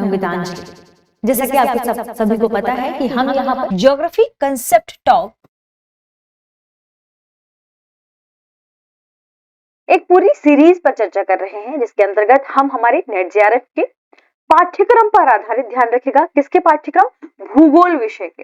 हूँ गीतांजलि। जैसा कि आपको सभी को पता है कि हम यहाँ पर ज्योग्राफी कंसेप्ट टॉक एक पूरी सीरीज पर चर्चा कर रहे हैं, जिसके अंतर्गत हम हमारे नेट जेआरएफ के पाठ्यक्रम पर आधारित, ध्यान रखिएगा किसके पाठ्यक्रम, भूगोल विषय के,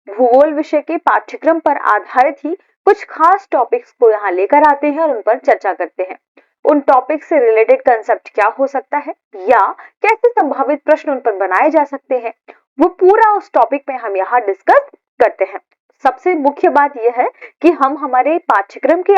भूगोल विषय के पाठ्यक्रम पर आधारित ही कुछ खास टॉपिक्स को यहाँ लेकर आते हैं और उन पर चर्चा करते हैं। उन टॉपिक से रिलेटेड कंसेप्ट क्या हो सकता है या कैसे संभावित प्रश्न उन पर बनाए जा सकते हैं, वो पूरा उस टॉपिक में हम यहाँ डिस्कस करते हैं। सबसे मुख्य बात यह है कि हम हमारे पाठ्यक्रम के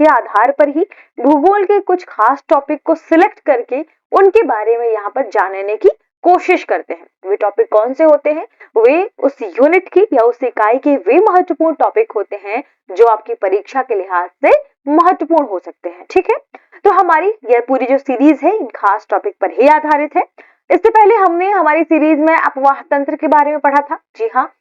आधार पर ही भूगोल के कुछ खास टॉपिक को सिलेक्ट करके उनके बारे में यहाँ पर जानने की कोशिश करते हैं। वे टॉपिक कौन से होते हैं, वे उस यूनिट की या उस इकाई के वे महत्वपूर्ण टॉपिक होते हैं जो आपकी परीक्षा के लिहाज से महत्वपूर्ण हो सकते हैं। ठीक है, तो हमारी यह पूरी जो सीरीज है इन खास टॉपिक पर ही आधारित है। इससे पहले हमने हमारी सीरीज में अपवाह तंत्र के बारे में पढ़ा था। जी हाँ,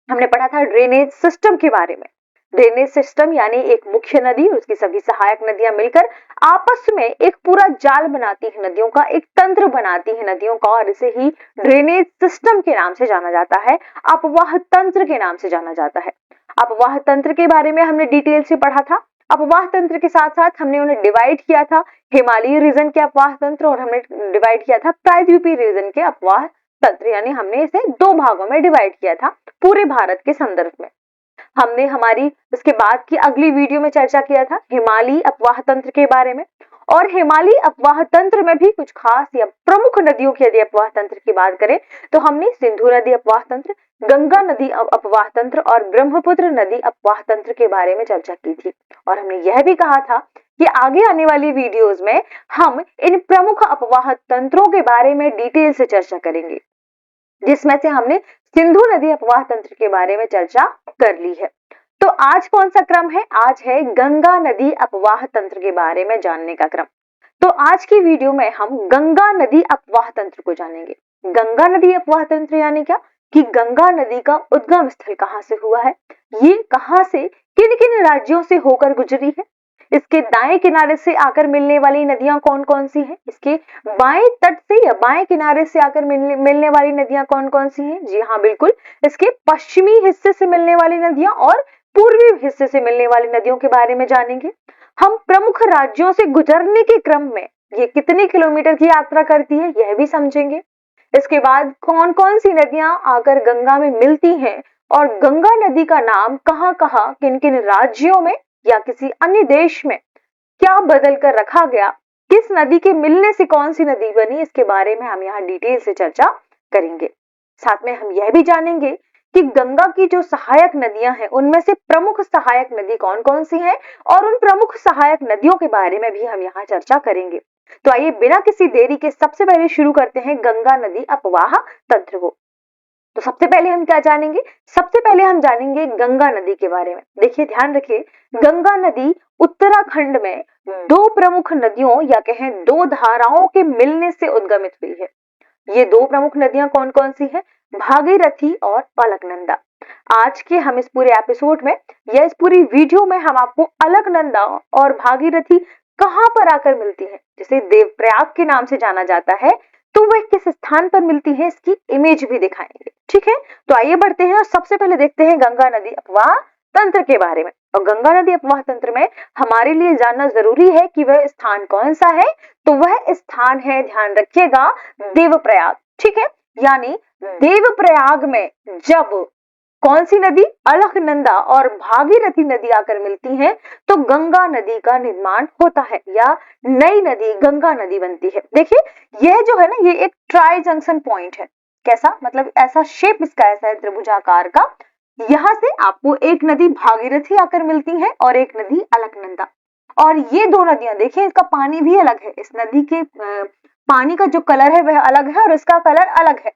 हमने पढ़ा था ड्रेनेज सिस्टम के बारे में। ड्रेनेज सिस्टम यानी एक मुख्य नदी और उसकी सभी सहायक नदियां मिलकर आपस में एक पूरा जाल बनाती है, नदियों का एक तंत्र बनाती है नदियों का, और इसे ही ड्रेनेज सिस्टम के नाम से जाना जाता है, अपवाह तंत्र के नाम से जाना जाता है। अपवाह तंत्र के बारे में हमने डिटेल से पढ़ा था। अपवाह तंत्र के साथ साथ हमने उन्हें डिवाइड किया था, हिमालयी रीजन के अपवाह तंत्र, और हमने डिवाइड किया था प्रायद्वीपीय रीजन के अपवाह तंत्र, यानी हमने इसे दो भागों में डिवाइड किया था पूरे भारत के संदर्भ में। हमने हमारी इसके बाद की अगली वीडियो में चर्चा किया था हिमालयी अपवाह तंत्र के बारे में, और हिमालयी अपवाह तंत्र में भी कुछ खास या प्रमुख नदियों की यदि अपवाह तंत्र की बात करें तो हमने सिंधु नदी अपवाह तंत्र, गंगा नदी अपवाह तंत्र और ब्रह्मपुत्र नदी अपवाह तंत्र के बारे में चर्चा की थी। और हमने यह भी कहा था कि आगे आने वाली वीडियोस में हम इन प्रमुख अपवाह तंत्रों के बारे में डिटेल से चर्चा करेंगे, जिसमें से हमने सिंधु नदी अपवाह तंत्र के बारे में चर्चा कर ली है। तो आज कौन सा क्रम है, आज है गंगा नदी अपवाह तंत्र के बारे में जानने का क्रम। तो आज की वीडियो में हम गंगा नदी अपवाह तंत्र को जानेंगे। गंगा नदी अपवाह तंत्र यानी क्या, कि गंगा नदी का उद्गम स्थल कहां से हुआ है, ये कहां से किन किन राज्यों से होकर गुजरी है, इसके दाएं किनारे से आकर मिलने वाली नदियां कौन कौन सी हैं, इसके बाएं तट से या बाएं किनारे से आकर मिलने वाली नदियां कौन कौन सी हैं। जी हाँ बिल्कुल, इसके पश्चिमी हिस्से से मिलने वाली नदियां और पूर्वी हिस्से से मिलने वाली नदियों के बारे में जानेंगे। हम प्रमुख राज्यों से गुजरने के क्रम में ये कितने किलोमीटर की यात्रा करती है यह भी समझेंगे। इसके बाद कौन कौन सी नदियां आकर गंगा में मिलती हैं और गंगा नदी का नाम कहां कहां किन किन राज्यों में या किसी अन्य देश में क्या बदल कर रखा गया, किस नदी के मिलने से कौन सी नदी बनी, इसके बारे में हम यहाँ डिटेल से चर्चा करेंगे। साथ में हम यह भी जानेंगे कि गंगा की जो सहायक नदियां हैं उनमें से प्रमुख सहायक नदी कौन कौन सी हैं, और उन प्रमुख सहायक नदियों के बारे में भी हम यहाँ चर्चा करेंगे। तो आइए बिना किसी देरी के सबसे पहले शुरू करते हैं गंगा नदी अपवाह तंत्र को। तो सबसे पहले हम क्या जानेंगे, सबसे पहले हम जानेंगे गंगा नदी के बारे में। देखिए ध्यान रखिए, गंगा नदी उत्तराखंड में दो प्रमुख नदियों या कहें दो धाराओं के मिलने से उद्गमित हुई है। ये दो प्रमुख नदियां कौन कौन सी हैं, भागीरथी और अलकनंदा। आज के हम इस पूरे एपिसोड में या इस पूरी वीडियो में हम आपको अलकनंदा और भागीरथी कहां पर आकर मिलती है, जिसे देवप्रयाग के नाम से जाना जाता है, तो वह किस स्थान पर मिलती है इसकी इमेज भी दिखाएंगे। ठीक है, तो आइए बढ़ते हैं और सबसे पहले देखते हैं गंगा नदी अपवाह तंत्र के बारे में। और गंगा नदी अपवाह तंत्र में हमारे लिए जानना जरूरी है कि वह स्थान कौन सा है, तो वह स्थान है, ध्यान रखिएगा, देवप्रयाग। ठीक है, यानी देवप्रयाग में जब कौन सी नदी, अलकनंदा और भागीरथी नदी आकर मिलती हैं तो गंगा नदी का निर्माण होता है या नई नदी गंगा नदी बनती है। देखिए यह जो है ना, ये एक ट्राई जंक्शन पॉइंट है। कैसा, मतलब ऐसा शेप इसका ऐसा है त्रिभुजाकार का। यहां से आपको एक नदी भागीरथी आकर मिलती है और एक नदी अलकनंदा, और ये दो नदियां देखिए इसका पानी भी अलग है, इस नदी के पानी का जो कलर है वह अलग है और इसका कलर अलग है।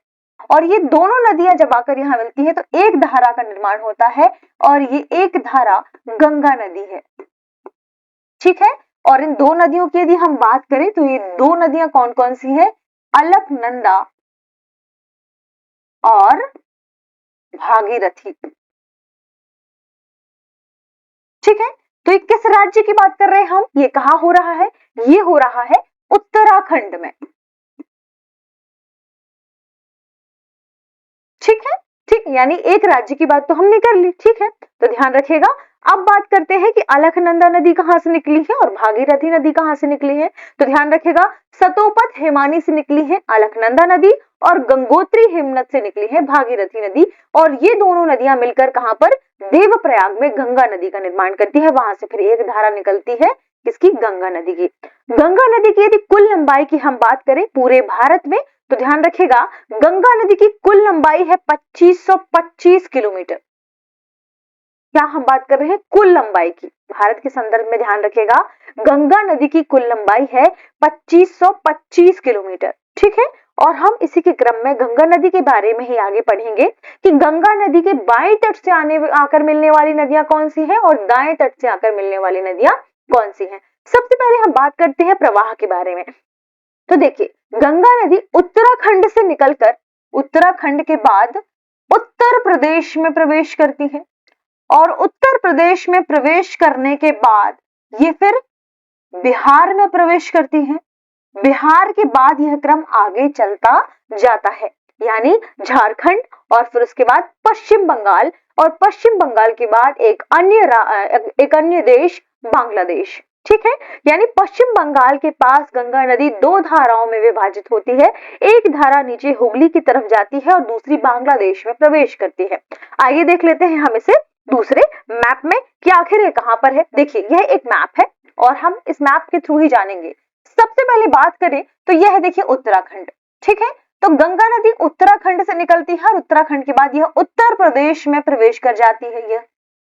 और ये दोनों नदियां जब आकर यहाँ मिलती है तो एक धारा का निर्माण होता है, और ये एक धारा गंगा नदी है। ठीक है, और इन दो नदियों की यदि हम बात करें तो ये दो नदियां कौन कौन सी है, अलकनंदा और भागीरथी। ठीक है, तो ये किस राज्य की बात कर रहे हैं हम, ये कहां हो रहा है, ये हो रहा है उत्तराखंड में। ठीक है, ठीक, यानी एक राज्य की बात तो हमने कर ली, ठीक है, तो ध्यान रखिएगा। अब बात करते हैं कि अलकनंदा नदी कहाँ से निकली है और भागीरथी नदी कहाँ से निकली है। तो ध्यान रखिएगा, सतोपथ हेमानी से निकली है अलकनंदा नदी और गंगोत्री हिमनद से निकली है भागीरथी नदी, और ये दोनों नदियां मिलकर कहां पर, देवप्रयाग में गंगा नदी का निर्माण करती है। वहां से फिर एक धारा निकलती है किसकी, गंगा नदी की। गंगा नदी की यदि कुल लंबाई की हम बात करें पूरे भारत में, तो ध्यान रखिएगा गंगा नदी की कुल लंबाई है 2525 किलोमीटर। क्या हम बात कर रहे हैं, कुल लंबाई की, भारत के संदर्भ में ध्यान रखिएगा गंगा नदी की कुल लंबाई है 2525 किलोमीटर, ठीक है। और हम इसी के क्रम में गंगा नदी के बारे में ही आगे पढ़ेंगे कि गंगा नदी के बाएं तट से आकर मिलने वाली नदियां कौन सी हैं और दाएं तट से आकर मिलने वाली नदियां कौन सी हैं। सबसे पहले हम बात करते हैं प्रवाह के बारे में। तो देखिए, गंगा नदी उत्तराखंड से निकलकर उत्तराखंड के बाद उत्तर प्रदेश में प्रवेश करती है, और उत्तर प्रदेश में प्रवेश करने के बाद ये फिर बिहार में प्रवेश करती है। बिहार के बाद यह क्रम आगे चलता जाता है, यानी झारखंड, और फिर उसके बाद पश्चिम बंगाल, और पश्चिम बंगाल के बाद एक अन्य देश बांग्लादेश, ठीक है। यानी पश्चिम बंगाल के पास गंगा नदी दो धाराओं में विभाजित होती है, एक धारा नीचे हुगली की तरफ जाती है और दूसरी बांग्लादेश में प्रवेश करती है। आइए देख लेते हैं हम इसे दूसरे मैप में कि आखिर ये कहां पर है। देखिए, यह एक मैप है और हम इस मैप के थ्रू ही जानेंगे। सबसे पहले बात करें तो यह है, देखिए, उत्तराखंड, ठीक है। तो गंगा नदी उत्तराखंड से निकलती है और उत्तराखंड के बाद यह उत्तर प्रदेश में प्रवेश कर जाती है, यह,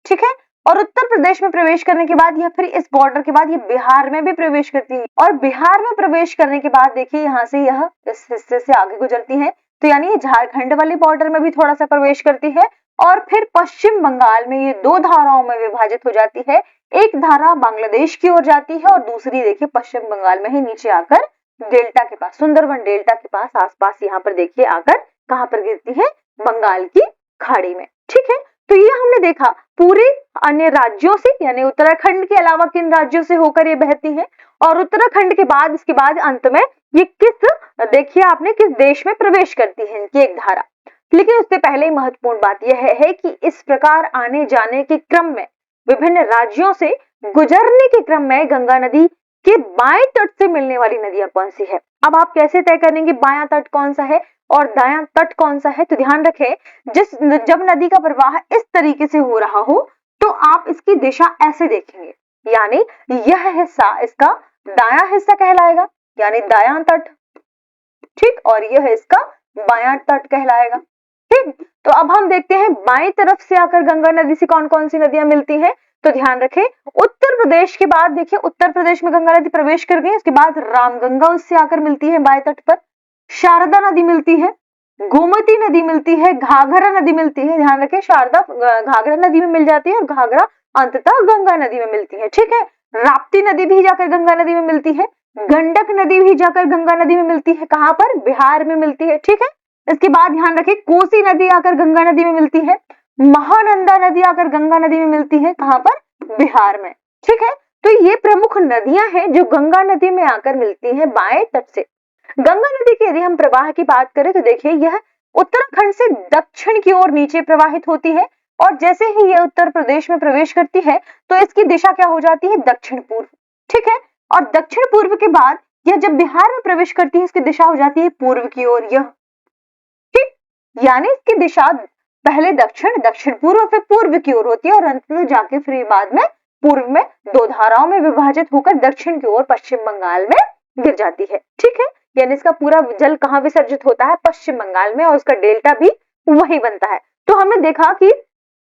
ठीक है। और उत्तर प्रदेश में प्रवेश करने के बाद यह फिर इस बॉर्डर के बाद यह बिहार में भी प्रवेश करती है, और बिहार में प्रवेश करने के बाद देखिए यहाँ से यह इस हिस्से से आगे गुजरती है, तो यानी ये झारखंड वाले बॉर्डर में भी थोड़ा सा प्रवेश करती है, और फिर पश्चिम बंगाल में ये दो धाराओं में विभाजित हो जाती है। एक धारा बांग्लादेश की ओर जाती है और दूसरी देखिए पश्चिम बंगाल में ही नीचे आकर डेल्टा के पास, सुंदरबन डेल्टा के पास आसपास यहाँ पर देखिए आकर कहां पर गिरती है, बंगाल की खाड़ी में, ठीक है। तो ये हमने देखा पूरे अन्य राज्यों से, यानी उत्तराखंड के अलावा किन राज्यों से होकर ये बहती है, और उत्तराखंड के बाद इसके बाद अंत में ये किस, देखिए आपने, किस देश में प्रवेश करती है इनकी एक धारा। लेकिन उससे पहले महत्वपूर्ण बात यह है कि इस प्रकार आने जाने के क्रम में, विभिन्न राज्यों से गुजरने के क्रम में गंगा नदी के बाएं तट से मिलने वाली नदियां कौन सी है। अब आप कैसे तय करेंगे बायां तट कौन सा है और दायां तट कौन सा है। तो ध्यान रखें, जब नदी का प्रवाह इस तरीके से हो रहा हो तो आप इसकी दिशा ऐसे देखेंगे, यानी यह हिस्सा इसका दायां हिस्सा कहलाएगा, यानी दायां तट, ठीक, और यह इसका बायां तट कहलाएगा, ठीक। तो अब हम देखते हैं बाएं तरफ से आकर गंगा नदी से कौन कौन सी नदियां मिलती हैं। तो ध्यान रखें, उत्तर प्रदेश के बाद देखिए उत्तर प्रदेश में गंगा नदी प्रवेश कर गई, उसके बाद रामगंगा उससे आकर मिलती है बाएं तट पर, शारदा नदी मिलती है, गोमती नदी मिलती है, घाघरा नदी मिलती है। ध्यान रखें, शारदा घाघरा नदी में मिल जाती है और घाघरा अंततः गंगा नदी में मिलती है, ठीक है। राप्ती नदी भी जाकर गंगा नदी में मिलती है, गंडक नदी भी जाकर गंगा नदी में मिलती है, कहां पर, बिहार में मिलती है, ठीक है। इसके बाद ध्यान रखें, कोसी नदी आकर गंगा नदी में मिलती है, महानंदा नदी आकर गंगा नदी में मिलती है, कहां पर, बिहार में, ठीक है। तो ये प्रमुख नदियां हैं जो गंगा नदी में आकर मिलती हैं बाएं तट से। गंगा नदी के यदि हम प्रवाह की बात करें तो देखिए यह उत्तराखंड से दक्षिण की ओर नीचे प्रवाहित होती है, और जैसे ही यह उत्तर प्रदेश में प्रवेश करती है तो इसकी दिशा क्या हो जाती है, दक्षिण पूर्व, ठीक है। और दक्षिण पूर्व के बाद यह जब बिहार में प्रवेश करती है इसकी दिशा हो जाती है पूर्व की ओर, यह, ठीक, यानी इसकी दिशा पहले दक्षिण, दक्षिण पूर्व, फिर पूर्व की ओर होती है, और अंत में जाके फिर बाद में पूर्व में दो धाराओं में विभाजित होकर दक्षिण की ओर पश्चिम बंगाल में गिर जाती है, ठीक है। यानी इसका पूरा जल कहां विसर्जित होता है, पश्चिम बंगाल में, और उसका डेल्टा भी वही बनता है। तो हमने देखा कि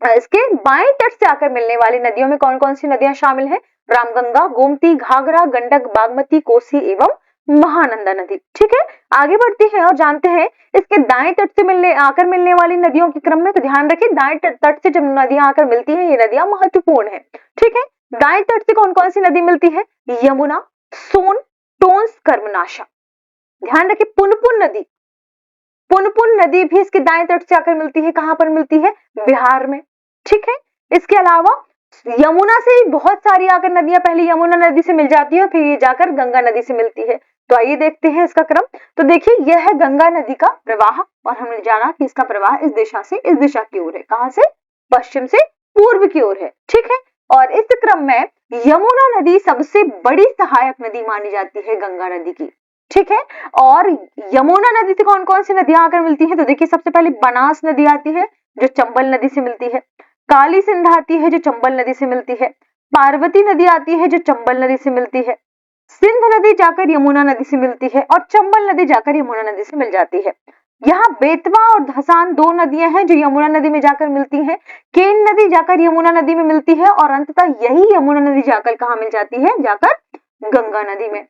इसके बाएं तट से आकर मिलने वाली नदियों में कौन कौन सी नदियां शामिल हैं, रामगंगा, गोमती, घाघरा, गंडक, बागमती, कोसी एवं महानंदा नदी, ठीक है। आगे बढ़ते हैं और जानते हैं इसके दाएं तट से आकर मिलने वाली नदियों के क्रम में। तो ध्यान रखिए, दाएं तट से जब नदियां आकर मिलती हैं, ये नदियां महत्वपूर्ण है, ठीक है। दाएं तट से कौन कौन सी नदी मिलती है, यमुना, सोन, टोंस, कर्मनाशा। ध्यान रखिए, पुनपुन नदी भी इसके दाएं तट से आकर मिलती है, कहां पर मिलती है, बिहार में, ठीक है। इसके अलावा यमुना से बहुत सारी आकर नदियां पहले यमुना नदी से मिल जाती है, फिर ये जाकर गंगा नदी से मिलती है। तो आइए देखते हैं इसका क्रम। तो देखिए यह है गंगा नदी का प्रवाह और हमने जाना कि इसका प्रवाह इस दिशा से इस दिशा की ओर है। कहां से? पश्चिम से पूर्व की ओर है। ठीक है, और इस क्रम में यमुना नदी सबसे बड़ी सहायक नदी मानी जाती है गंगा नदी की। ठीक है, और यमुना नदी से कौन कौन सी नदियां आकर मिलती है? तो देखिए सबसे पहले बनास नदी आती है जो चंबल नदी से मिलती है, काली सिंध आती है जो चंबल नदी से मिलती है, पार्वती नदी आती है जो चंबल नदी से मिलती है, सिंध नदी जाकर यमुना नदी से मिलती है और चंबल नदी जाकर यमुना नदी से मिल जाती है। यहाँ बेतवा और धसान दो नदियां हैं जो यमुना नदी में जाकर मिलती हैं। केन नदी जाकर यमुना नदी में मिलती है और अंततः यही यमुना नदी जाकर कहाँ मिल जाती है? जाकर गंगा नदी में।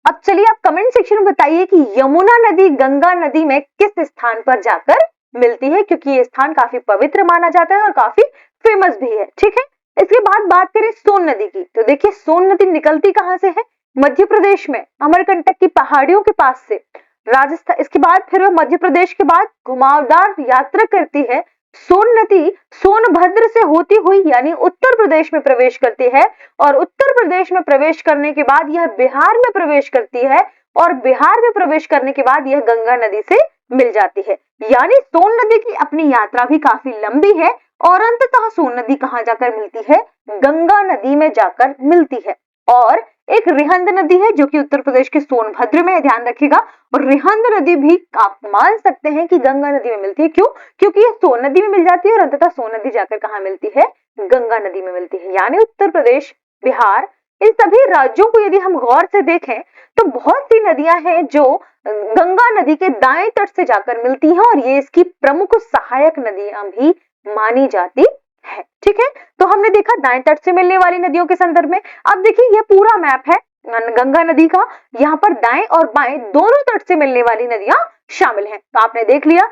अब चलिए आप कमेंट सेक्शन में बताइए कि यमुना नदी गंगा नदी में किस स्थान पर जाकर मिलती है, क्योंकि ये स्थान काफी पवित्र माना जाता है और काफी फेमस भी है। ठीक है, इसके बाद बात करें सोन नदी की। तो देखिए सोन नदी निकलती कहां से है? मध्य प्रदेश में अमरकंटक की पहाड़ियों के पास से राजस्थान। इसके बाद फिर वह मध्य प्रदेश के बाद घुमावदार यात्रा करती है। सोन नदी सोनभद्र से होती हुई यानी उत्तर प्रदेश में प्रवेश करती है और उत्तर प्रदेश में प्रवेश करने के बाद यह बिहार में प्रवेश करती है और बिहार में प्रवेश करने के बाद यह गंगा नदी से मिल जाती है। यानी सोन नदी की अपनी यात्रा भी काफी लंबी है और अंततः सोन नदी कहां जाकर मिलती है? गंगा नदी में जाकर मिलती है। और एक रिहंद नदी है जो कि उत्तर प्रदेश के सोनभद्र में है, ध्यान रखिएगा। और रिहंद नदी भी आप मान सकते हैं कि गंगा नदी में मिलती है। क्यों? क्योंकि ये सोन नदी में मिल जाती है और अंततः सोन नदी जाकर कहां मिलती है? गंगा नदी में मिलती है। यानी उत्तर प्रदेश, बिहार, इन सभी राज्यों को यदि हम गौर से देखें तो बहुत सी नदियां हैं जो गंगा नदी के दाएं तट से जाकर मिलती हैं और ये इसकी प्रमुख सहायक नदियां भी मानी जाती है। ठीक है, तो हमने देखा दाएं तट से मिलने वाली नदियों के संदर्भ में। अब देखिए यह पूरा मैप है गंगा नदी का, यहाँ पर दाएं और बाएं दोनों तट से मिलने वाली नदियां शामिल हैं। तो आपने देख लिया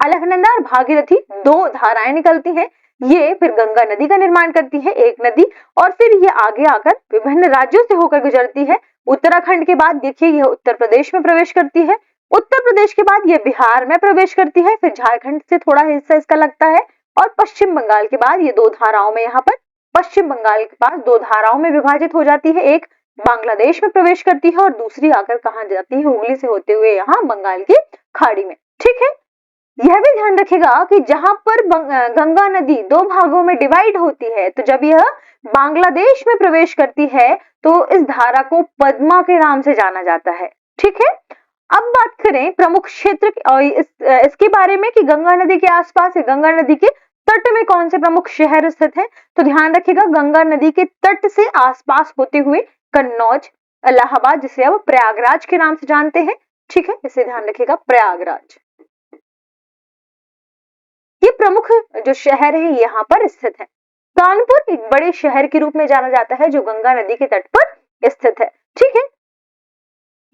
अलकनंदा और भागीरथी दो धाराएं निकलती हैं, ये फिर गंगा नदी का निर्माण करती है एक नदी और फिर ये आगे आकर विभिन्न राज्यों से होकर गुजरती है। उत्तराखंड के बाद देखिए यह उत्तर प्रदेश में प्रवेश करती है, उत्तर प्रदेश के बाद यह बिहार में प्रवेश करती है, फिर झारखंड से थोड़ा हिस्सा इसका लगता है और पश्चिम बंगाल के बाद ये दो धाराओं में यहाँ पर पश्चिम बंगाल के पास दो धाराओं में विभाजित हो जाती है। एक बांग्लादेश में प्रवेश करती है और दूसरी आकर कहां जाती है? हुगली से होते हुए यहाँ बंगाल की खाड़ी में। ठीक है, यह भी ध्यान रखिएगा कि जहां पर गंगा नदी दो भागों में डिवाइड होती है तो जब यह बांग्लादेश में प्रवेश करती है तो इस धारा को पद्मा के नाम से जाना जाता है। ठीक है, अब बात करें प्रमुख क्षेत्र और इसके बारे में कि गंगा नदी के आसपास गंगा नदी के तट में कौन से प्रमुख शहर स्थित हैं। तो ध्यान रखिएगा गंगा नदी के तट से आसपास होते हुए कन्नौज, इलाहाबाद, जिसे अब प्रयागराज के नाम से जानते हैं। ठीक है, इसे ध्यान रखिएगा प्रयागराज। ये प्रमुख जो शहर है यहाँ पर स्थित है। कानपुर एक बड़े शहर के रूप में जाना जाता है जो गंगा नदी के तट पर स्थित है। ठीक है,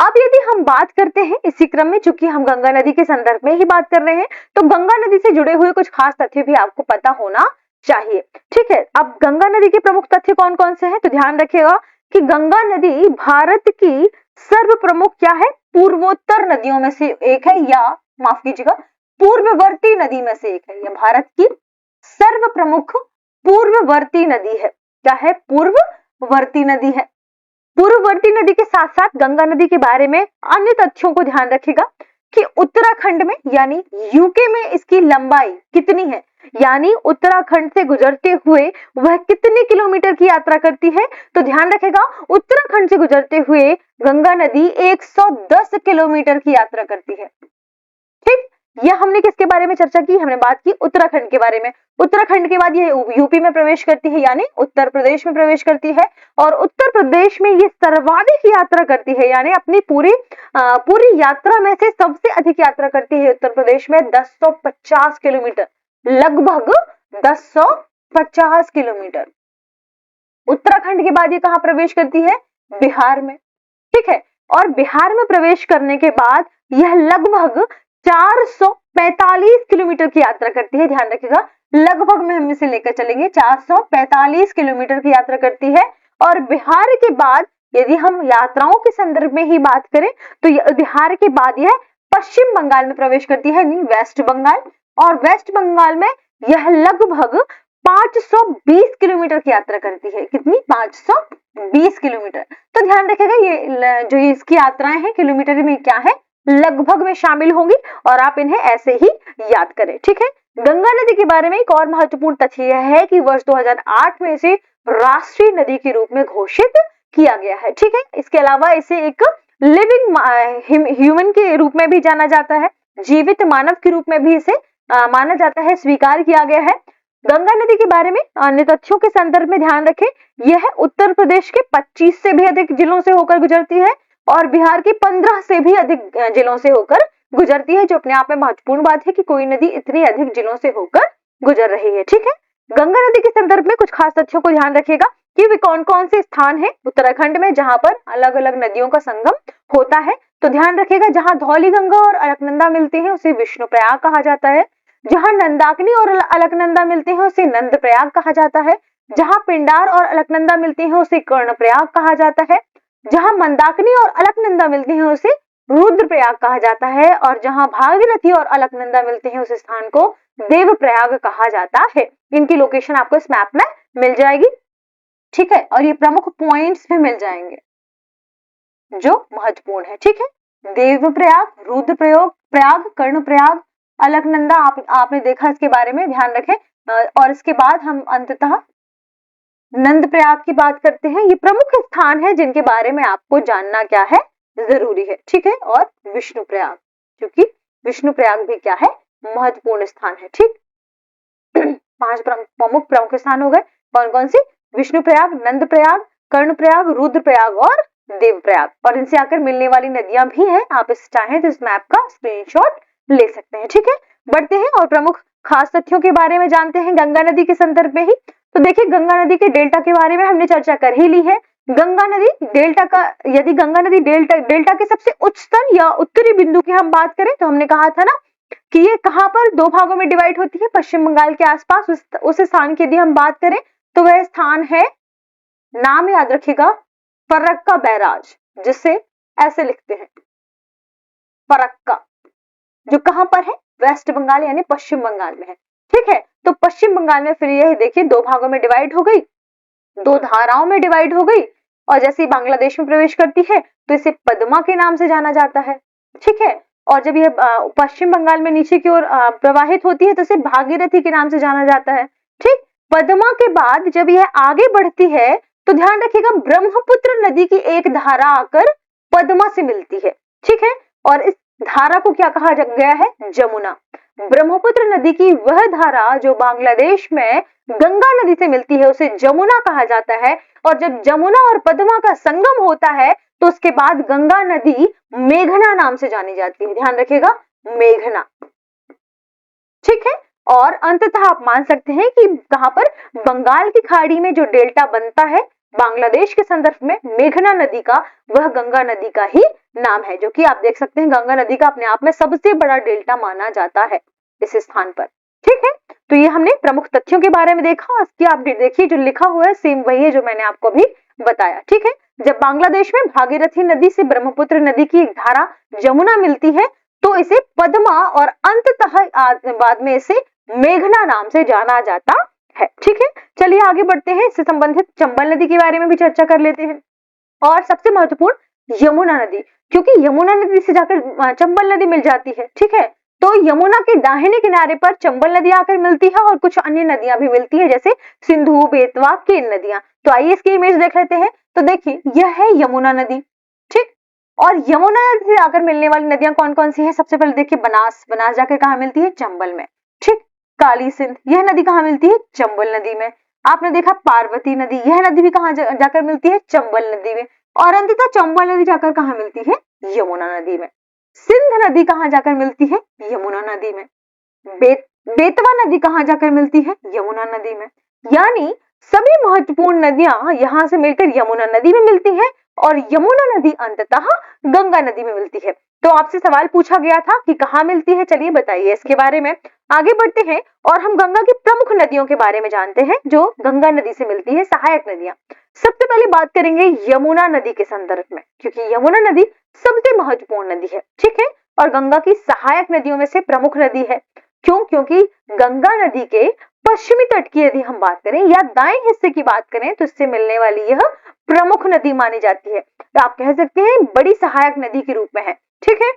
अब यदि हम बात करते हैं इसी क्रम में, चूंकि हम गंगा नदी के संदर्भ में ही बात कर रहे हैं तो गंगा नदी से जुड़े हुए कुछ खास तथ्य भी आपको पता होना चाहिए। ठीक है, अब गंगा नदी के प्रमुख तथ्य कौन कौन से हैं? तो ध्यान रखिएगा कि गंगा नदी भारत की सर्व प्रमुख क्या है? पूर्वोत्तर नदियों में से एक है, या माफ कीजिएगा पूर्ववर्ती नदी में से एक है। यह भारत की सर्व प्रमुख पूर्ववर्ती नदी है। क्या है? पूर्ववर्ती नदी है। पूर्ववर्ती नदी के साथ साथ गंगा नदी के बारे में अन्य तथ्यों को ध्यान रखिएगा कि उत्तराखंड में यानी यूके में इसकी लंबाई कितनी है, यानी उत्तराखंड से गुजरते हुए वह कितने किलोमीटर की यात्रा करती है। तो ध्यान रखिएगा उत्तराखंड से गुजरते हुए गंगा नदी 110 किलोमीटर की यात्रा करती है। ठीक, यह हमने किसके बारे में चर्चा की? हमने बात की उत्तराखंड के बारे में। उत्तराखंड के बाद यह यूपी में प्रवेश करती है यानी उत्तर प्रदेश में प्रवेश करती है और उत्तर प्रदेश में यह सर्वाधिक यात्रा करती है, यानी अपनी पूरी यात्रा में से सबसे अधिक यात्रा करती है उत्तर प्रदेश में 1050 किलोमीटर, लगभग 1050 किलोमीटर। उत्तराखंड के बाद ये कहां प्रवेश करती है? बिहार में। ठीक है, और बिहार में प्रवेश करने के बाद यह लगभग 445 किलोमीटर की यात्रा करती है। ध्यान रखिएगा लगभग में हम इसे लेकर चलेंगे, 445 किलोमीटर की यात्रा करती है। और बिहार के बाद यदि हम यात्राओं के संदर्भ में ही बात करें तो बिहार के बाद यह पश्चिम बंगाल में प्रवेश करती है, यानी वेस्ट बंगाल। और वेस्ट बंगाल में यह लगभग 520 किलोमीटर की यात्रा करती है। कितनी? 520 किलोमीटर। तो ध्यान रखेगा ये जो इसकी यात्राएं हैं किलोमीटर में क्या है, लगभग में शामिल होंगी और आप इन्हें ऐसे ही याद करें। ठीक है, गंगा नदी के बारे में एक और महत्वपूर्ण तथ्य यह है कि वर्ष 2008 में इसे राष्ट्रीय नदी के रूप में घोषित किया गया है। ठीक है, इसके अलावा इसे एक लिविंग ह्यूमन के रूप में भी जाना जाता है, जीवित मानव के रूप में भी इसे माना जाता है, स्वीकार किया गया है। गंगा नदी के बारे में अन्य तथ्यों के संदर्भ में ध्यान रखें, यह उत्तर प्रदेश के 25 से भी अधिक जिलों से होकर गुजरती है और बिहार के 15 से भी अधिक जिलों से होकर गुजरती है, जो अपने आप में महत्वपूर्ण बात है कि कोई नदी इतनी अधिक जिलों से होकर गुजर रही है। ठीक है, गंगा नदी के संदर्भ में कुछ खास तथ्यों को ध्यान रखिएगा कि वे कौन कौन से स्थान है उत्तराखंड में जहां पर अलग अलग नदियों का संगम होता है। तो ध्यान रखिएगा, जहां धौली गंगा और अलकनंदा मिलते हैं उसे विष्णु प्रयाग कहा जाता है, जहां नंदाकिनी और अलकनंदा मिलते हैं उसे नंद प्रयाग कहा जाता है, जहां पिंडार और अलकनंदा मिलते हैं उसे कर्ण प्रयाग कहा जाता है, जहां मंदाकिनी और अलकनंदा मिलते हैं उसे रुद्र प्रयाग कहा जाता है और जहां भागीरथी और अलकनंदा मिलते हैं उस स्थान को देव प्रयाग कहा जाता है। इनकी लोकेशन आपको इस मैप में मिल जाएगी। ठीक है, और ये प्रमुख पॉइंट्स भी मिल जाएंगे जो महत्वपूर्ण है। ठीक है, देव प्रयाग, रुद्र प्रयाग, कर्ण प्रयाग, अलकनंदा आपने देखा, इसके बारे में ध्यान रखें। और इसके बाद हम अंततः नंद प्रयाग की बात करते हैं। ये प्रमुख स्थान है जिनके बारे में आपको जानना क्या है, जरूरी है। ठीक है, और विष्णु प्रयाग, क्योंकि विष्णु प्रयाग भी क्या है, महत्वपूर्ण स्थान है। ठीक, 5 प्रमुख स्थान हो गए, कौन कौन सी, विष्णु प्रयाग, नंद प्रयाग, कर्ण प्रयाग, रुद्र प्रयाग और देव प्रयाग। और इनसे आकर मिलने वाली नदियां भी हैं, आप इस चाहें तो इस मैप का स्क्रीनशॉट ले सकते हैं। ठीक है, बढ़ते हैं और प्रमुख खास तथ्यों के बारे में जानते हैं गंगा नदी के संदर्भ में ही। तो देखिए, गंगा नदी के डेल्टा के बारे में हमने चर्चा कर ही ली है। गंगा नदी डेल्टा का, यदि गंगा नदी डेल्टा के सबसे उच्च स्तर या उत्तरी बिंदु की हम बात करें तो हमने कहा था ना कि ये कहां पर 2 भागों में डिवाइड होती है, पश्चिम बंगाल के आसपास। उस स्थान की यदि हम बात करें तो वह स्थान है, नाम याद रखिएगा, फरक्का बैराज, जिसे ऐसे लिखते हैं फरक्का, जो कहां पर है, वेस्ट बंगाल यानी पश्चिम बंगाल में है। ठीक है, तो पश्चिम बंगाल में फिर यह देखिए 2 भागों में डिवाइड हो गई, 2 धाराओं में डिवाइड हो गई और जैसे ही बांग्लादेश में प्रवेश करती है तो इसे पद्मा के नाम से जाना जाता है। ठीक है, और जब यह पश्चिम बंगाल में नीचे की ओर प्रवाहित होती है तो इसे भागीरथी के नाम से जाना जाता है। ठीक, पद्मा के बाद जब यह आगे बढ़ती है तो ध्यान रखिएगा, ब्रह्मपुत्र नदी की एक धारा आकर पद्मा से मिलती है। ठीक है, और इस धारा को क्या कहा गया है, जमुना। ब्रह्मपुत्र नदी की वह धारा जो बांग्लादेश में गंगा नदी से मिलती है उसे जमुना कहा जाता है। और जब जमुना और पद्मा का संगम होता है तो उसके बाद गंगा नदी मेघना नाम से जानी जाती है। ध्यान रखिएगा, मेघना। ठीक है, और अंततः आप मान सकते हैं कि कहां पर, बंगाल की खाड़ी में जो डेल्टा बनता है बांग्लादेश के संदर्भ में, मेघना नदी का, वह गंगा नदी का ही नाम है, जो कि आप देख सकते हैं गंगा नदी का अपने आप में सबसे बड़ा डेल्टा माना जाता है इस स्थान पर। ठीक है, तो ये हमने प्रमुख तथ्यों के बारे में देखा। इसकी आप देखिए जो लिखा हुआ है सेम वही है जो मैंने आपको अभी बताया। ठीक है, जब बांग्लादेश में भागीरथी नदी से ब्रह्मपुत्र नदी की एक धारा जमुना मिलती है तो इसे पद्मा और अंततः बाद में इसे मेघना नाम से जाना जाता है। ठीक है, चलिए आगे बढ़ते हैं, इससे संबंधित चंबल नदी के बारे में भी चर्चा कर लेते हैं। और सबसे महत्वपूर्ण यमुना नदी, क्योंकि यमुना नदी से जाकर चंबल नदी मिल जाती है। ठीक है, तो यमुना के दाहिने किनारे पर चंबल नदी आकर मिलती है और कुछ अन्य नदियां भी मिलती है, जैसे सिंधु, बेतवा, केन नदियां। तो आइए इसकी इमेज देख लेते हैं। तो देखिए, यह है यमुना नदी। ठीक, और यमुना नदी से आकर मिलने वाली नदियां कौन कौन सी है, सबसे पहले देखिए बनास जाकर कहां मिलती है, चंबल में। ठीक, काली सिंध, यह नदी कहां मिलती है, चंबल नदी में। आपने देखा पार्वती नदी, यह नदी भी कहां जाकर मिलती है, चंबल नदी में। और अंततः चंबल नदी जाकर कहां मिलती है, यमुना नदी में। सिंध नदी कहां जाकर मिलती है, यमुना नदी में। बेतवा नदी कहां जाकर मिलती है, यमुना नदी में। यानी सभी महत्वपूर्ण नदियां यहां से मिलकर यमुना नदी में मिलती हैं और यमुना नदी अंततः गंगा नदी में मिलती है। तो आपसे सवाल पूछा गया था कि कहां मिलती है, चलिए बताइए इसके बारे में। आगे बढ़ते हैं और हम गंगा की प्रमुख नदियों के बारे में जानते हैं जो गंगा नदी से मिलती है, सहायक नदियां। सबसे पहले बात करेंगे यमुना नदी के संदर्भ में, क्योंकि यमुना नदी सबसे महत्वपूर्ण नदी है। ठीक है, और गंगा की सहायक नदियों में से प्रमुख नदी है। क्यों? क्योंकि गंगा नदी के पश्चिमी तट की यदि हम बात करें या दाएं हिस्से की बात करें तो इससे मिलने वाली यह प्रमुख नदी मानी जाती है। तो आप कह सकते हैं बड़ी सहायक नदी के रूप में है। ठीक है,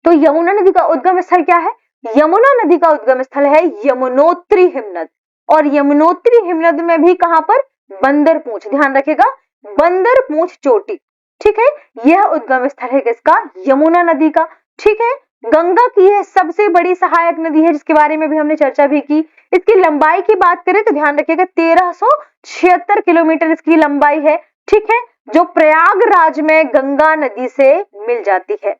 तो यमुना नदी का उद्गम स्थल क्या है? यमुना नदी का उद्गम स्थल है यमुनोत्री हिमनद, और यमुनोत्री हिमनद में भी कहां पर? बंदर पूंछ, ध्यान रखिएगा, बंदर पूंछ चोटी। ठीक है, यह उद्गम स्थल है किसका? यमुना नदी का। ठीक है, गंगा की यह सबसे बड़ी सहायक नदी है जिसके बारे में भी हमने चर्चा भी की। इसकी लंबाई की बात करें तो ध्यान रखिएगा 1376 किलोमीटर इसकी लंबाई है। ठीक है, जो प्रयागराज में गंगा नदी से मिल जाती है।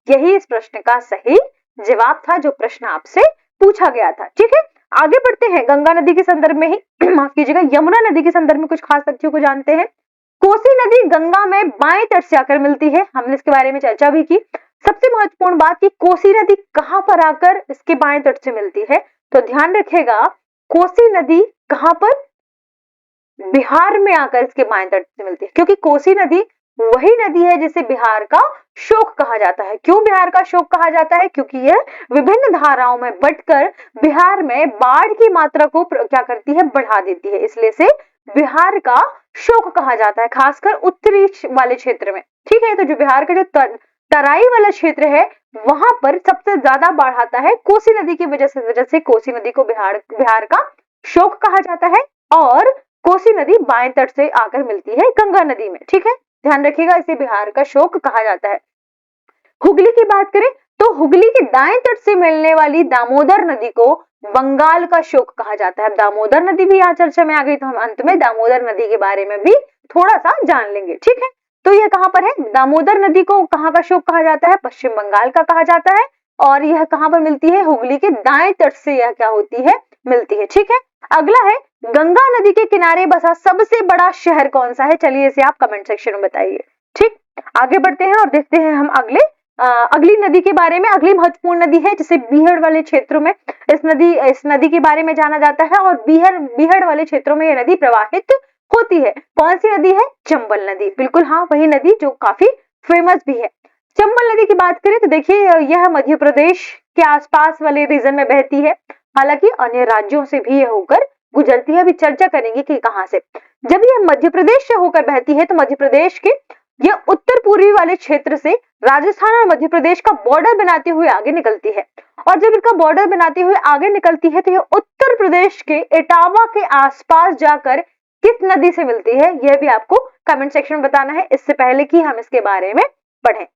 यही इस प्रश्न का सही जवाब था जो प्रश्न आपसे पूछा गया था। ठीक है, आगे बढ़ते हैं। गंगा नदी के संदर्भ में ही माफ कीजिएगा, यमुना नदी के संदर्भ में कुछ खास तथ्यों को जानते हैं। कोसी नदी गंगा में बाएं तट से आकर मिलती है, हमने इसके बारे में चर्चा भी की। सबसे महत्वपूर्ण बात कि कोसी नदी कहां पर आकर इसके बाएं तट से मिलती है, तो ध्यान रखिएगा कोसी नदी कहां पर? बिहार में आकर इसके बाएं तट से मिलती है, क्योंकि कोसी नदी वही नदी है जिसे बिहार का शोक कहा जाता है। क्यों बिहार का शोक कहा जाता है? क्योंकि यह विभिन्न धाराओं में बंटकर बिहार में बाढ़ की मात्रा को क्या करती है? बढ़ा देती है, इसलिए से बिहार का शोक कहा जाता है, खासकर उत्तरी वाले क्षेत्र में। ठीक है, तो जो बिहार का जो तराई वाला क्षेत्र है वहां पर सबसे ज्यादा बाढ़ आता है कोसी नदी की वजह से कोसी नदी को बिहार का शोक कहा जाता है, और कोसी नदी बाएं तट से आकर मिलती है गंगा नदी में। ठीक है, ध्यान रखिएगा, इसे बिहार का शोक कहा जाता है। हुगली की बात करें तो हुगली के दाएं तट से मिलने वाली दामोदर नदी को बंगाल का शोक कहा जाता है। दामोदर नदी भी यहाँ चर्चा में आ गई, तो हम अंत में दामोदर नदी के बारे में भी थोड़ा सा जान लेंगे। ठीक है, तो यह कहां पर है? दामोदर नदी को कहां का शोक कहा जाता है? पश्चिम बंगाल का कहा जाता है, और यह कहां पर मिलती है? हुगली के दाएं तट से यह क्या होती है? मिलती है। ठीक है, अगला है गंगा नदी के किनारे बसा सबसे बड़ा शहर कौन सा है? चलिए इसे आप कमेंट सेक्शन में बताइए। ठीक, आगे बढ़ते हैं और देखते हैं हम अगली नदी के बारे में। अगली महत्वपूर्ण नदी है जिसे बीहड़ वाले क्षेत्रों में इस नदी के बारे में जाना जाता है, और बीहड़ वाले क्षेत्रों में यह नदी प्रवाहित होती है। कौन सी नदी है? चंबल नदी। बिल्कुल हाँ, वही नदी जो काफी फेमस भी है। चंबल नदी की बात करें तो देखिए यह मध्य प्रदेश के आसपास वाले रीजन में बहती है, हालांकि अन्य राज्यों से भी यह होकर गुजरती है। अभी चर्चा करेंगे कि कहां से। जब यह मध्य प्रदेश से होकर बहती है तो मध्य प्रदेश के यह उत्तर पूर्वी वाले क्षेत्र से राजस्थान और मध्य प्रदेश का बॉर्डर बनाते हुए आगे निकलती है, और जब इनका बॉर्डर बनाते हुए आगे निकलती है तो यह उत्तर प्रदेश के इटावा के आसपास जाकर किस नदी से मिलती है, यह भी आपको कमेंट सेक्शन में बताना है, इससे पहले कि हम इसके बारे में पढ़ें।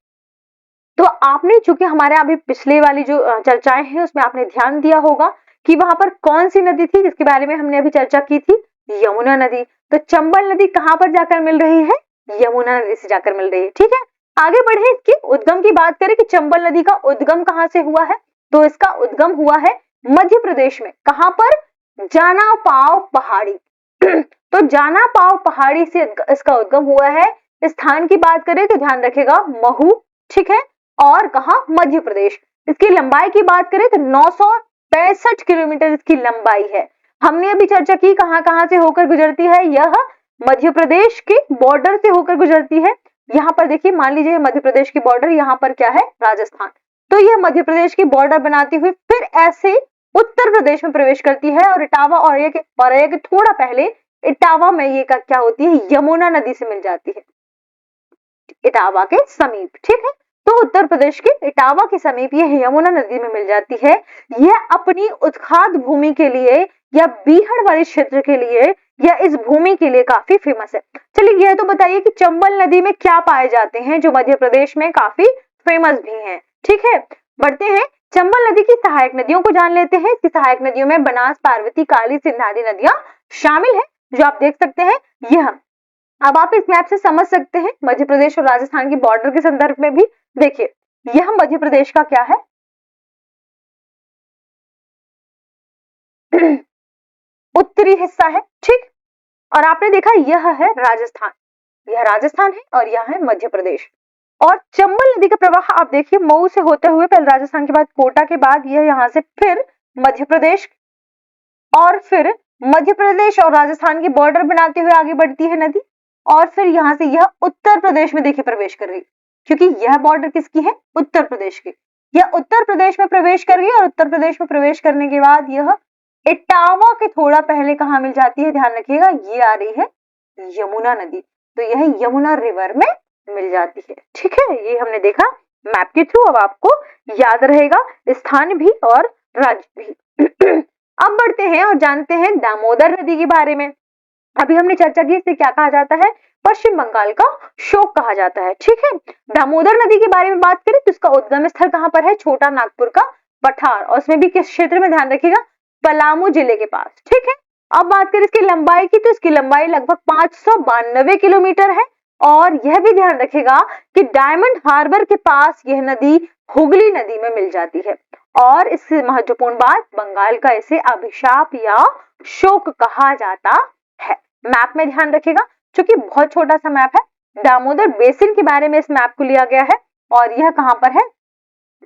तो आपने, चूंकि हमारे अभी पिछले वाली जो चर्चाएं हैं उसमें आपने ध्यान दिया होगा कि वहां पर कौन सी नदी थी जिसके बारे में हमने अभी चर्चा की थी? यमुना नदी। तो चंबल नदी कहां पर जाकर मिल रही है? यमुना नदी से जाकर मिल रही है। ठीक है, आगे बढ़े। इसके उद्गम की बात करें कि चंबल नदी का उद्गम कहां से हुआ है, तो इसका उद्गम हुआ है मध्य प्रदेश में। कहां पर? जाना पाव पहाड़ी। तो जाना पाव पहाड़ी से इसका उद्गम हुआ है। स्थान की बात करें तो ध्यान रखेगा महू। ठीक है, और कहा? मध्य प्रदेश। इसकी लंबाई की बात करें तो 965 किलोमीटर इसकी लंबाई है। हमने अभी चर्चा की कहां से होकर गुजरती है, यह मध्य प्रदेश के बॉर्डर से होकर गुजरती है। यहाँ पर देखिए, मान लीजिए मध्य प्रदेश की बॉर्डर, यहाँ पर क्या है? राजस्थान। तो यह मध्य प्रदेश की बॉर्डर बनाती हुई फिर ऐसे उत्तर प्रदेश में प्रवेश करती है, और इटावा और के थोड़ा पहले इटावा में ये क्या होती है? यमुना नदी से मिल जाती है, इटावा के समीप। ठीक है, तो उत्तर प्रदेश के इटावा के समीप यह यमुना नदी में मिल जाती है। यह अपनी उत्खाद भूमि के लिए या बीहड़ वाले क्षेत्र के लिए या इस भूमि के लिए काफी फेमस है। चलिए यह तो बताइए कि चंबल नदी में क्या पाए जाते हैं जो मध्य प्रदेश में काफी फेमस भी हैं। ठीक है, बढ़ते हैं। चंबल नदी की सहायक नदियों को जान लेते हैं। इसकी सहायक नदियों में बनास, पार्वती, काली, सिंध आदि नदियां शामिल है, जो आप देख सकते हैं। यह अब आप इस मैप से समझ सकते हैं मध्य प्रदेश और राजस्थान की बॉर्डर के संदर्भ में भी। देखिए, यह मध्य प्रदेश का क्या है? उत्तरी हिस्सा है। ठीक, और आपने देखा यह है राजस्थान, यह राजस्थान है और यह है मध्य प्रदेश। और चंबल नदी का प्रवाह आप देखिए मऊ से होते हुए पहले राजस्थान के बाद कोटा के बाद यह यहाँ से फिर मध्य प्रदेश, और फिर मध्य प्रदेश और राजस्थान के बॉर्डर बनाते हुए आगे बढ़ती है नदी, और फिर यहाँ से यह उत्तर प्रदेश में देखिए प्रवेश कर गई, क्योंकि यह बॉर्डर किसकी है? उत्तर प्रदेश की। यह उत्तर प्रदेश में प्रवेश कर गई, और उत्तर प्रदेश में प्रवेश करने के बाद यह इटावा के थोड़ा पहले कहां मिल जाती है? ध्यान रखिएगा, ये आ रही है यमुना नदी। तो यह यमुना रिवर में मिल जाती है। ठीक है, ये हमने देखा मैप के थ्रू। अब आपको याद रहेगा स्थान भी और राज्य भी। अब बढ़ते हैं और जानते हैं दामोदर नदी के बारे में। अभी हमने चर्चा की इसे क्या कहा जाता है, पश्चिम बंगाल का शोक कहा जाता है। ठीक है, दामोदर नदी के बारे में बात करें तो इसका उद्गम स्थल कहां पर है, छोटा नागपुर का पठार, और उसमें भी किस क्षेत्र में, ध्यान रखिएगा, पलामू जिले के पास। ठीक है, अब बात करें इसकी लंबाई की तो इसकी लंबाई लगभग 592 किलोमीटर है, और यह भी ध्यान रखिएगा कि डायमंड हार्बर के पास यह नदी हुगली नदी में मिल जाती है। और इससे महत्वपूर्ण बात, बंगाल का इसे अभिशाप या शोक कहा जाता है। मैप में ध्यान रखिएगा, क्योंकि बहुत छोटा सा मैप है, दामोदर बेसिन के बारे में इस मैप को लिया गया है, और यह कहां पर है,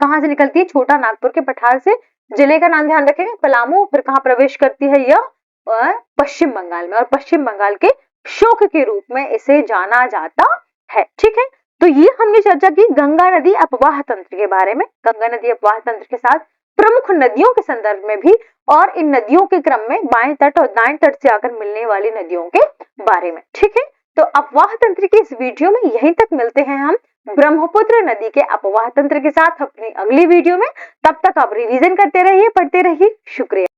कहां से निकलती है, छोटा नागपुर के पठार से। जिले का नाम ध्यान रखेंगे पलामू, फिर कहां प्रवेश करती है यह, पश्चिम बंगाल में, और पश्चिम बंगाल के शोक के रूप में इसे जाना जाता है। ठीक है, तो ये हमने चर्चा की गंगा नदी अपवाह तंत्र के बारे में, गंगा नदी अपवाह तंत्र के साथ प्रमुख नदियों के संदर्भ में भी, और इन नदियों के क्रम में बाएं तट और दाएं तट से आकर मिलने वाली नदियों के बारे में। ठीक है, तो अपवाह तंत्र के इस वीडियो में यहीं तक मिलते हैं हम ब्रह्मपुत्र नदी के अपवाह तंत्र के साथ अपनी अगली वीडियो में। तब तक आप रिवीजन करते रहिए, पढ़ते रहिए। शुक्रिया।